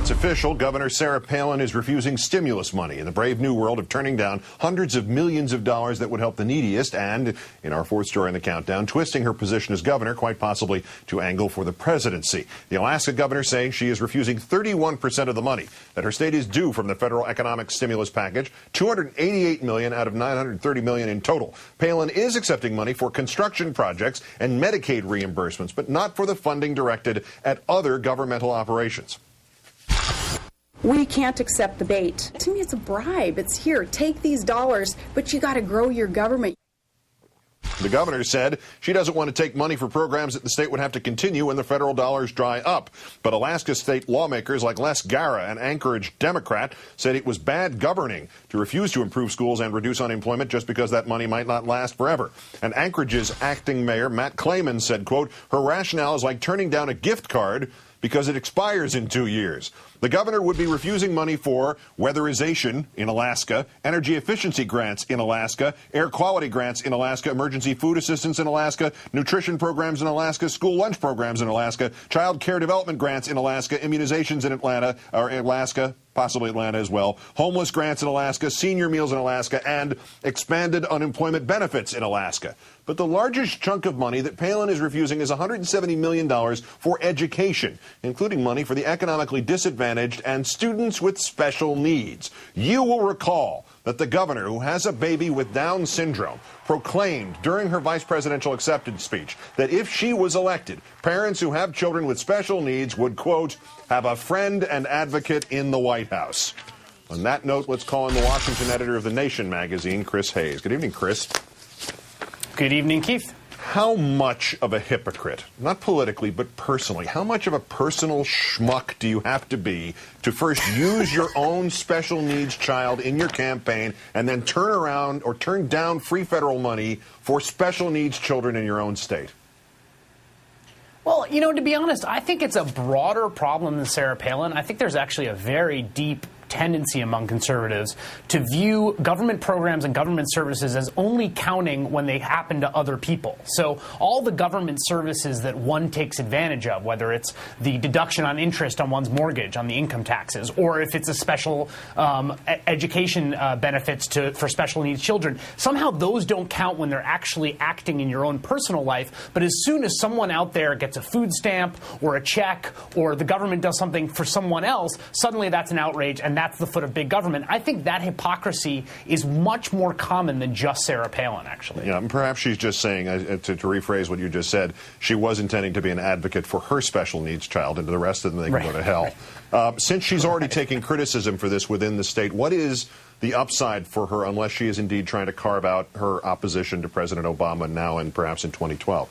It's official. Governor Sarah Palin is refusing stimulus money in the brave new world of turning down hundreds of millions of dollars that would help the neediest and, in our fourth story in the countdown, twisting her position as governor, quite possibly to angle for the presidency. The Alaska governor saying she is refusing 31% of the money that her state is due from the federal economic stimulus package, $288 million out of $930 million in total. Palin is accepting money for construction projects and Medicaid reimbursements, but not for the funding directed at other governmental operations. We can't accept the bait. To me, it's a bribe. It's here, take these dollars, but you got to grow your government. The governor said she doesn't want to take money for programs that the state would have to continue when the federal dollars dry up. But Alaska state lawmakers like Les Gara, an Anchorage Democrat, said it was bad governing to refuse to improve schools and reduce unemployment just because that money might not last forever. And Anchorage's acting mayor, Matt Clayman, said, quote, her rationale is like turning down a gift card because it expires in 2 years. The governor would be refusing money for weatherization in Alaska, energy efficiency grants in Alaska, air quality grants in Alaska, emergency food assistance in Alaska, nutrition programs in Alaska, school lunch programs in Alaska, child care development grants in Alaska, immunizations in Alaska, possibly Atlanta as well, homeless grants in Alaska, senior meals in Alaska, and expanded unemployment benefits in Alaska. But the largest chunk of money that Palin is refusing is $170 million for education, including money for the economically disadvantaged and students with special needs. You will recall that the governor, who has a baby with Down syndrome, proclaimed during her vice presidential acceptance speech that if she was elected, parents who have children with special needs would, quote, have a friend and advocate in the White House. On that note, let's call in the Washington editor of The Nation magazine, Chris Hayes. Good evening, Chris. Good evening, Keith. How much of a hypocrite, not politically, but personally, how much of a personal schmuck do you have to be to first use your own special needs child in your campaign and then turn around or turn down free federal money for special needs children in your own state? Well, you know, to be honest, I think it's a broader problem than Sarah Palin. I think there's actually a very deep tendency among conservatives to view government programs and government services as only counting when they happen to other people. So all the government services that one takes advantage of, whether it's the deduction on interest on one's mortgage, on the income taxes, or if it's a special education benefits for special needs children, somehow those don't count when they're actually acting in your own personal life. But as soon as someone out there gets a food stamp or a check or the government does something for someone else, suddenly that's an outrage, and that's the foot of big government. I think that hypocrisy is much more common than just Sarah Palin, actually. Yeah, and perhaps she's just saying, to rephrase what you just said, she was intending to be an advocate for her special needs child, and to the rest of them, they can go to hell. Since she's already taking criticism for this within the state, what is the upside for her, unless she is indeed trying to carve out her opposition to President Obama now and perhaps in 2012?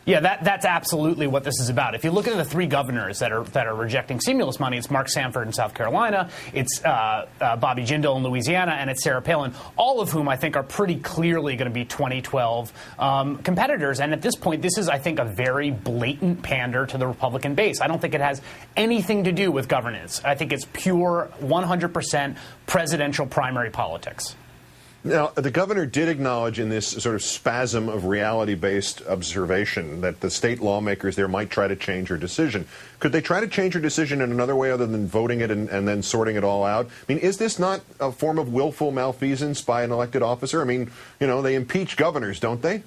Yeah, that's absolutely what this is about. If you look at the three governors that are rejecting stimulus money, it's Mark Sanford in South Carolina, it's Bobby Jindal in Louisiana, and it's Sarah Palin, all of whom I think are pretty clearly going to be 2012 competitors. And at this point, this is, I think, a very blatant pander to the Republican base. I don't think it has anything to do with governance. I think it's pure 100% presidential primary politics. Now, the governor did acknowledge in this sort of spasm of reality-based observation that the state lawmakers there might try to change her decision. Could they try to change her decision in another way other than voting it and then sorting it all out? I mean, is this not a form of willful malfeasance by an elected officer? I mean, you know, they impeach governors, don't they?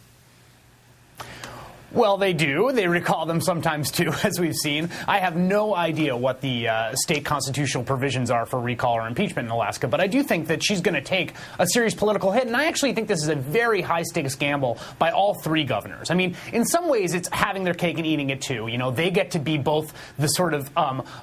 Well, they do. They recall them sometimes, too, as we've seen. I have no idea what the state constitutional provisions are for recall or impeachment in Alaska, but I do think that she's going to take a serious political hit, and I actually think this is a very high-stakes gamble by all three governors. I mean, in some ways, it's having their cake and eating it, too. You know, they get to be both the sort of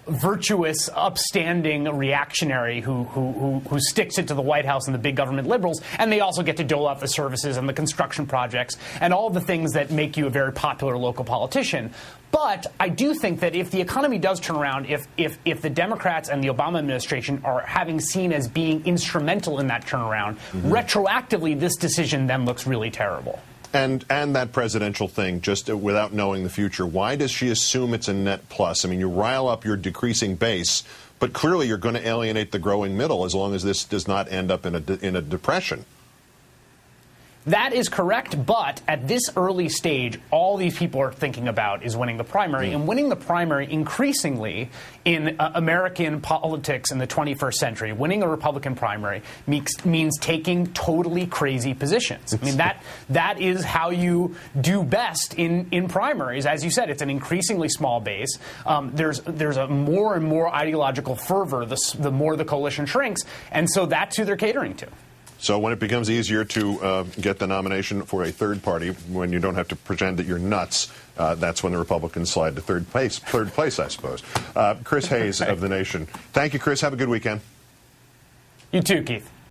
virtuous, upstanding reactionary who sticks it to the White House and the big government liberals, and they also get to dole out the services and the construction projects and all the things that make you a very popular local politician. But I do think that if the economy does turn around, if the Democrats and the Obama administration are having seen as being instrumental in that turnaround, retroactively this decision then looks really terrible. And that presidential thing, just without knowing the future, why does she assume it's a net plus? I mean, you rile up your decreasing base, but clearly you're going to alienate the growing middle as long as this does not end up in a depression. That is correct, but at this early stage, all these people are thinking about is winning the primary, and winning the primary increasingly in American politics in the 21st century, winning a Republican primary means taking totally crazy positions. I mean, that is how you do best in primaries. As you said, it's an increasingly small base. There's a more and more ideological fervor the more the coalition shrinks, and so that's who they're catering to. So when it becomes easier to get the nomination for a third party, when you don't have to pretend that you're nuts, that's when the Republicans slide to third place, I suppose. Chris Hayes of The Nation. Thank you, Chris. Have a good weekend. You too, Keith.